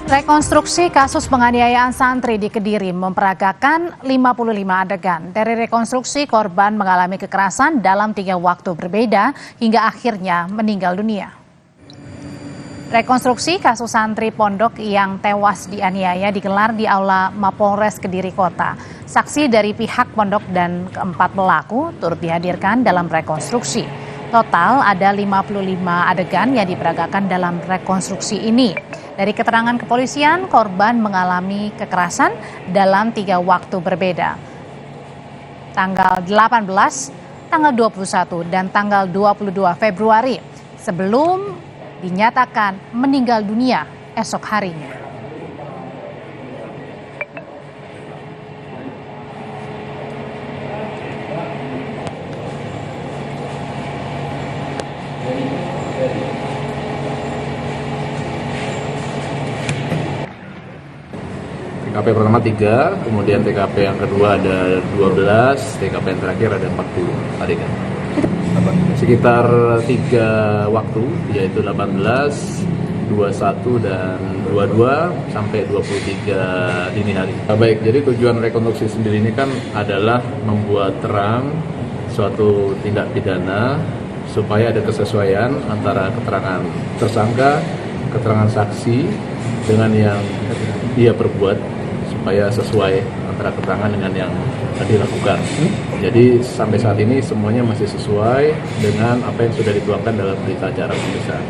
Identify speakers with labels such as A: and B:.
A: Rekonstruksi kasus penganiayaan santri di Kediri memperagakan 55 adegan. Dari rekonstruksi, korban mengalami kekerasan dalam 3 waktu berbeda hingga akhirnya meninggal dunia. Rekonstruksi kasus santri pondok yang tewas dianiaya digelar di Aula Mapolres Kediri Kota. Saksi dari pihak pondok dan keempat pelaku turut dihadirkan dalam rekonstruksi. Total ada 55 adegan yang diperagakan dalam rekonstruksi ini. Dari keterangan kepolisian, korban mengalami kekerasan dalam 3 waktu berbeda. Tanggal 18, tanggal 21, dan tanggal 22 Februari sebelum dinyatakan meninggal dunia esok harinya.
B: TKP pertama 3, kemudian TKP yang kedua ada 12, TKP yang terakhir ada 40 adegan. Sekitar 3 waktu, yaitu 18, 21, dan 22 sampai 23 dini hari. Baik, jadi tujuan rekonstruksi sendiri ini kan adalah membuat terang suatu tindak pidana supaya ada kesesuaian antara keterangan tersangka, keterangan saksi dengan yang dia perbuat, supaya sesuai antara keterangan dengan yang dilakukan. Jadi sampai saat ini semuanya masih sesuai dengan apa yang sudah dituangkan dalam berita acara pemeriksaan.